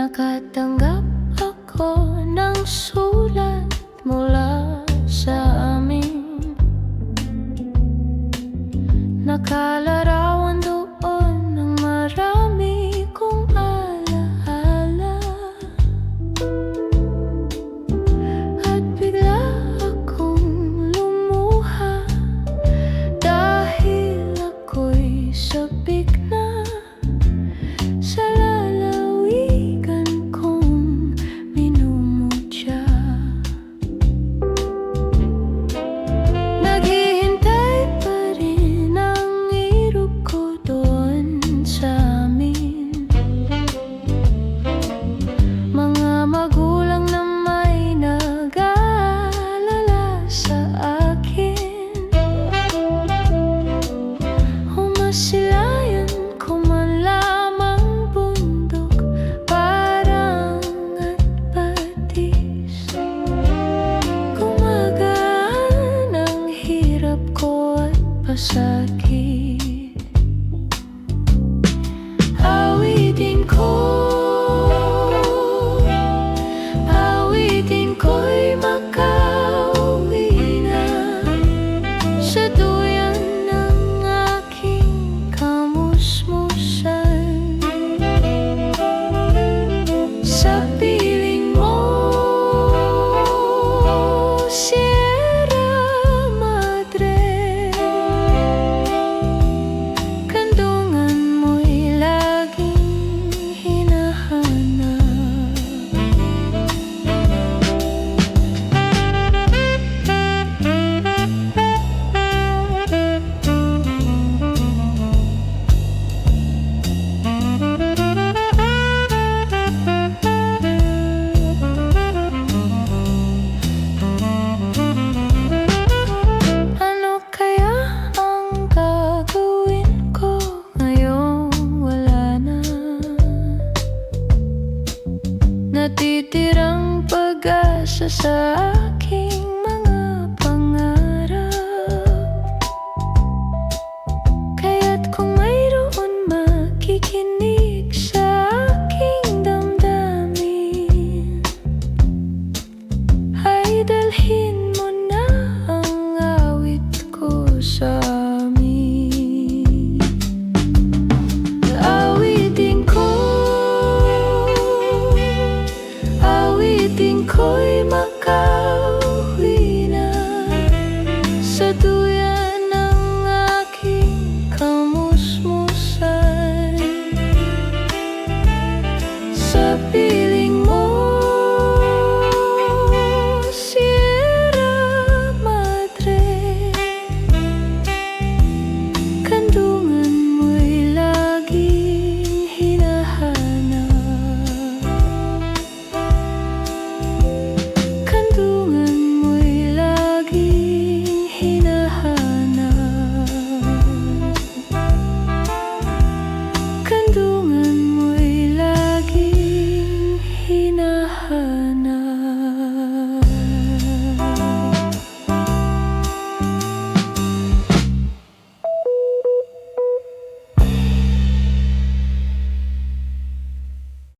Nakatanggap ako ng sulat mula sa amin. Nakalarawan doon ng marami kong alaala. At bigla akong lumuha dahil ako'y sabik na sa lalawigan kong minumutya. Naghihintay pa rin ang irog ko doon sa amin. Mga magulang na may nag-aalala sa akin. Umasila